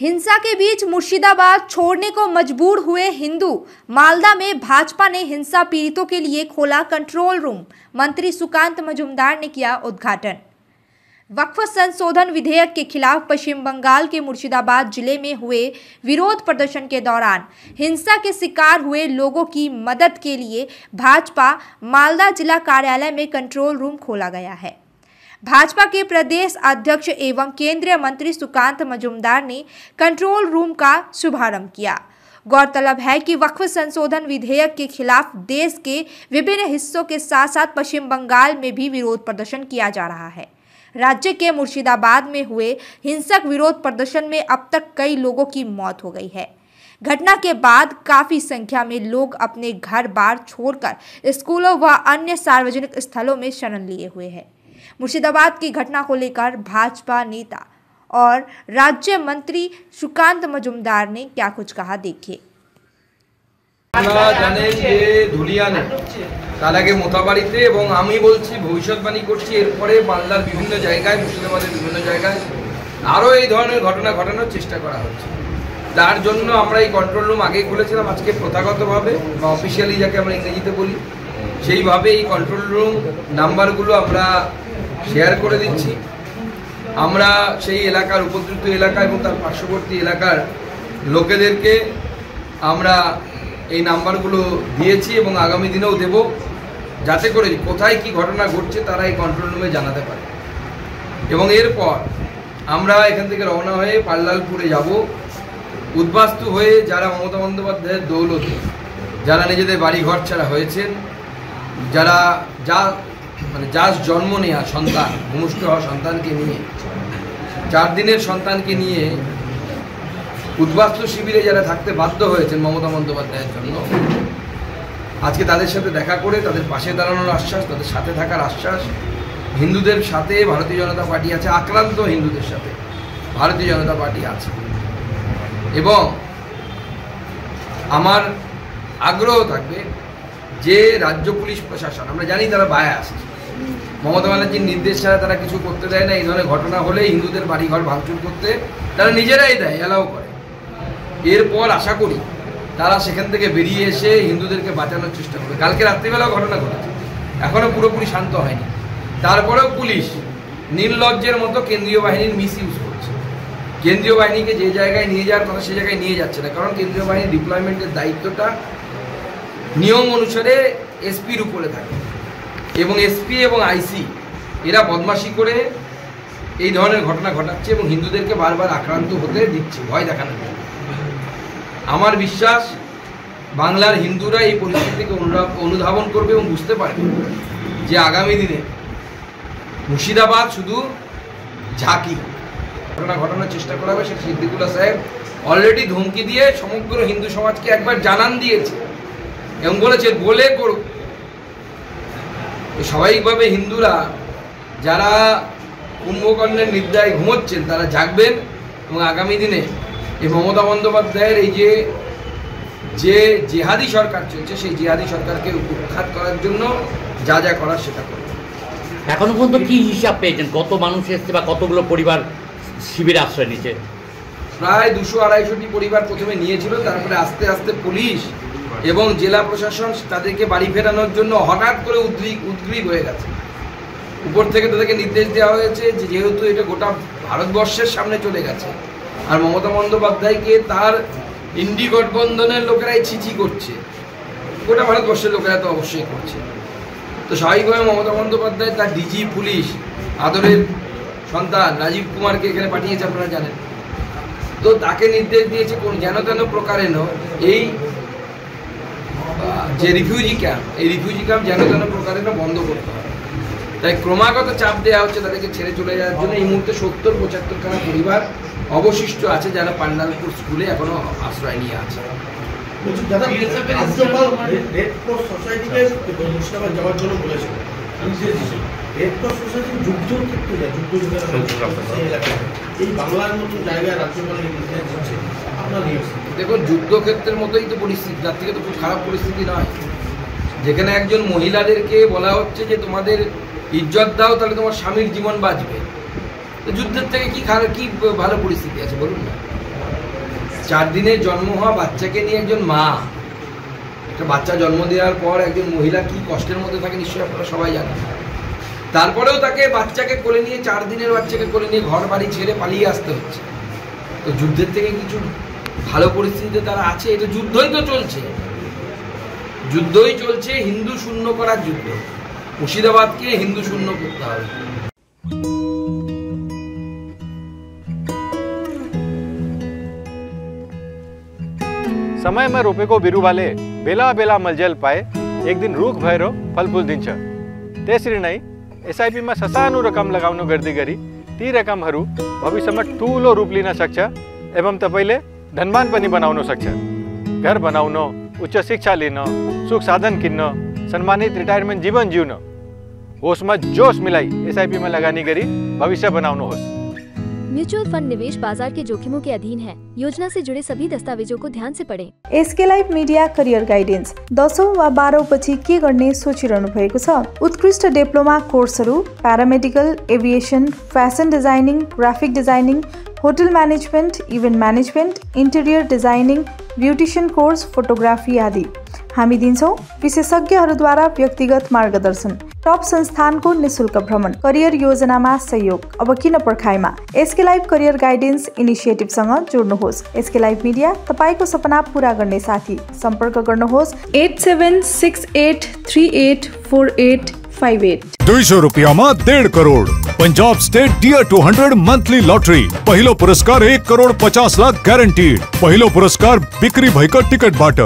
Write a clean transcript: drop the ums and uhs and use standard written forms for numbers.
हिंसा के बीच मुर्शिदाबाद छोड़ने को मजबूर हुए हिंदू। मालदा में भाजपा ने हिंसा पीड़ितों के लिए खोला कंट्रोल रूम। मंत्री सुकांत मजूमदार ने किया उद्घाटन। वक्फ संशोधन विधेयक के खिलाफ पश्चिम बंगाल के मुर्शिदाबाद जिले में हुए विरोध प्रदर्शन के दौरान हिंसा के शिकार हुए लोगों की मदद के लिए भाजपा मालदा जिला कार्यालय में कंट्रोल रूम खोला गया है। भाजपा के प्रदेश अध्यक्ष एवं केंद्रीय मंत्री सुकांत मजूमदार ने कंट्रोल रूम का शुभारंभ किया। गौरतलब है कि वक्फ संशोधन विधेयक के खिलाफ देश के विभिन्न हिस्सों के साथ साथ पश्चिम बंगाल में भी विरोध प्रदर्शन किया जा रहा है। राज्य के मुर्शिदाबाद में हुए हिंसक विरोध प्रदर्शन में अब तक कई लोगों की मौत हो गई है। घटना के बाद काफी संख्या में लोग अपने घर बार छोड़कर स्कूलों व अन्य सार्वजनिक स्थलों में शरण लिए हुए हैं। मुर्शिदाबाद की घटना को लेकर भाजपा नेता और राज्य मंत्री सुकांत मजूमदार ने क्या कुछ कहा, देखिए। জানেন যে ধুলিয়ানে তার আগে মোথাবাড়িতে এবং আমি বলছি ভবিষ্যৎবাণী করছি এরপরে বাংলার বিভিন্ন জায়গায় মুর্শিদাবাদের বিভিন্ন জায়গায় আরও এই ধরনের ঘটনা ঘটানোর চেষ্টা করা হচ্ছে। তার জন্য আমরা এই কন্ট্রোল রুম আগেই খুলেছিলাম। আজকে প্রথাগতভাবে বা অফিসিয়ালি যাকে আমরা ইংরেজিতে বলি সেইভাবে এই কন্ট্রোল রুম নাম্বারগুলো আমরা শেয়ার করে দিচ্ছি। আমরা সেই এলাকার উপদ্রুত এলাকা এবং তার পার্শ্ববর্তী এলাকার লোকেদেরকে আমরা এই নাম্বারগুলো দিয়েছি এবং আগামী দিনেও দেব, যাতে করে কোথায় কি ঘটনা ঘটছে তারা এই কন্ট্রোল রুমে জানাতে পারে। এবং এরপর আমরা এখান থেকে রওনা হয়ে পাল্লালপুরে যাব। উদ্বাস্তু হয়ে যারা মমতা বন্দ্যোপাধ্যায়ের দৌলতে যারা নিজেদের বাড়িঘর ছাড়া হয়েছেন, যারা যার জন্ম নেওয়া সন্তান ভূমিষ্ঠ হওয়া সন্তানকে নিয়ে 4 দিনের সন্তানকে নিয়ে উদ্বাস্তু শিবিরে যারা থাকতে বাধ্য হয়েছেন মমতা বন্দ্যোপাধ্যায়ের জন্য, আজকে তাদের সাথে দেখা করে তাদের পাশে দাঁড়ানোর আশ্বাস, তাদের সাথে থাকার আশ্বাস। হিন্দুদের সাথে ভারতীয় জনতা পার্টি আছে, আক্রান্ত হিন্দুদের সাথে ভারতীয় জনতা পার্টি আছে। এবং আমার আগ্রহ থাকবে যে রাজ্য পুলিশ প্রশাসন, আমরা জানি তারা বায়াস, মমতা ব্যানার্জির নির্দেশ ছাড়া তারা কিছু করতে দেয় না। এই ধরনের ঘটনা হলে হিন্দুদের বাড়িঘর ভাঙচুর করতে তারা নিজেরাই দেয়, অ্যালাউ করে। এরপর আশা করি তারা সেখান থেকে বেরিয়ে এসে হিন্দুদেরকে বাঁচানোর চেষ্টা করবে। কালকে রাত্রিবেলাও ঘটনা ঘটেছে, এখনও পুরোপুরি শান্ত হয়নি। তারপরেও পুলিশ নির্লজ্জের মতো কেন্দ্রীয় বাহিনীর মিসইউজ করছে। কেন্দ্রীয় বাহিনীকে যে জায়গায় নিয়ে যাওয়ার কথা সে জায়গায় নিয়ে যাচ্ছে না, কারণ কেন্দ্রীয় বাহিনীর ডিপ্লয়মেন্টের দায়িত্বটা নিয়ম অনুসারে এসপির উপরে থাকে এবং এসপি এবং আইসি এরা বদমাশি করে এই ধরনের ঘটনা ঘটাচ্ছে এবং হিন্দুদেরকে বারবার আক্রান্ত হতে দিচ্ছে ভয় দেখানোর জন্য। আমার বিশ্বাস বাংলার হিন্দুরা এই পরিস্থিতিকে অনুধাবন করবে এবং বুঝতে পারবে যে আগামী দিনে মুর্শিদাবাদ শুধু ঝাঁকি ঘটনা ঘটানোর চেষ্টা করা হবে। সেটা সিদ্দিকুল্লাহ সাহেব অলরেডি ধমকি দিয়ে সমগ্র হিন্দু সমাজকে একবার জানান দিয়েছে এবং বলেছে বলে করুক। স্বাভাবিকভাবে হিন্দুরা যারা কুম্ভকর্ণের নিদ্রায় ঘুমোচ্ছেন তারা জাগবেন এবং আগামী দিনে এই মমতা বন্দ্যোপাধ্যায়ের এই যে জেহাদি সরকার চলছে সেই জেহাদি সরকারকে উৎখাত করার জন্য যা যা করার সেটা করবে। এখনো পর্যন্ত কি হিসাব পেয়েছেন, কত মানুষ এসছে বা কতগুলো পরিবার শিবিরে আশ্রয় নিচ্ছে? প্রায় 200-250টি পরিবার প্রথমে নিয়েছিল, তারপরে আস্তে আস্তে পুলিশ এবং জেলা প্রশাসন তাদেরকে বাড়ি ফেরানোর জন্য হঠাৎ করে উদ্গ্রীব হয়ে গেছে। উপর থেকে তাদেরকে নির্দেশ দেওয়া হয়েছে যে যেহেতু এটা গোটা ভারতবর্ষের সামনে চলে গেছে আর মমতা বন্দ্যোপাধ্যায়কে তার ইন্ডি গঠবন্ধনের লোকেরাই ছিচি করছে, গোটা ভারতবর্ষের লোকেরা তো অবশ্যই করছে। তো স্বাভাবিকভাবে মমতা বন্দ্যোপাধ্যায় তার ডিজি পুলিশ আদরের সন্তান রাজীব কুমারকে এখানে পাঠিয়েছে, আপনারা জানেন। তো তাকে নির্দেশ দিয়েছে কোন যেন তেন প্রকারেণ এই যে রিফিউজি ক্যাম্প, এই রিফিউজি ক্যাম্প যেন তেন প্রকারেণ বন্ধ করতে হবে। তাই ক্রমাগত চাপ দেওয়া হচ্ছে তাদেরকে ছেড়ে চলে যাওয়ার জন্য। এই মুহূর্তে 70-75 খানা পরিবার অবশিষ্ট আছে যারা পান্ডালপুর স্কুলে এখনো আশ্রয় নিয়ে আছে। দেখুন, যুদ্ধক্ষেত্রের মতোই তো পরিস্থিতি, তার থেকে তো খুব খারাপ পরিস্থিতি নয়। যেখানে একজন মহিলাদেরকে বলা হচ্ছে যে তোমাদের ইজ্জত দাও তাহলে তোমার স্বামীর জীবন বাঁচবে, তো যুদ্ধের থেকে কি ভালো পরিস্থিতি আছে বলুন না। 4 দিনে জন্ম হওয়া বাচ্চাকে নিয়ে একজন মা, একটা বাচ্চা জন্ম দেওয়ার পর একজন মহিলা কি কষ্টের মধ্যে থাকে নিশ্চয়ই আপনারা সবাই জানেন। তারপরেও তাকে বাচ্চাকে কোলে নিয়ে 4 দিনের বাচ্চাকে কোলে নিয়ে ঘর বাড়ি ছেড়ে পালিয়ে আসতে হচ্ছে। তো যুদ্ধের থেকে কিছু ভালো পরিস্থিতিতে তারা আছে? এটা যুদ্ধই তো চলছে, যুদ্ধই চলছে, হিন্দু শূন্য করার যুদ্ধ। মুর্শিদাবাদকে হিন্দু শূন্য করতে হবে। समय में रोपेको बिरुवाले बेला बेला मलजल पाए एक दिन रुख भएर फलफुल दिन्छ। त्यसरी नै एसआईपीमा ससानो रकम लगाउनु गर्दै गरी ती रकमहरू भविष्यमा ठुलो रूप लिन सक्छ एवं तपाईले धनवान पनि बनाउन सक्छ। घर बनाउन, उच्च शिक्षा लिन, सुख साधन किन्न, सम्मानित रिटायरमेन्ट जीवन जिउन, होसमा जोश मिलाई एसआईपीमा लगानी गरी भविष्य बनाउनुहोस्। म्यूचुअल फंड निवेश बाजार के जोखिमों के अधीन है। योजना से जुड़े सभी दस्तावेजों को ध्यान से पढ़ें। SK life media career guidance 10औं वा 12औं पछि के गर्ने सोचिरहनु भएको छ? उत्कृष्ट डिप्लोमा कोर्सहरू paramedical, aviation, fashion designing, graphic designing, hotel management, event management, interior designing, beautician course, photography आदि। हामी दिन्छौं विशेषज्ञहरूद्वारा व्यक्तिगत मार्गदर्शन, टप संस्थानको निशुल्क भ्रमण, करियर योजनामा सहयोग। अब किन पर्खाइमा? एसके लाइफ करियर गाइडेन्स इनिसिएटिभसँग जोड्नुहोस्। एसके लाइफ मिडिया तपाईको सपना पूरा गर्ने साथी। सम्पर्क गर्नुहोस् 8768384858। 200 रुपयामा 1.5 crore. Punjab state dear 200 monthly lottery. पहिलो पुरस्कार 1 करोड 50 लाख ग्यारेन्टीड। पहिलो पुरस्कार बिक्री भएका टिकटबाट।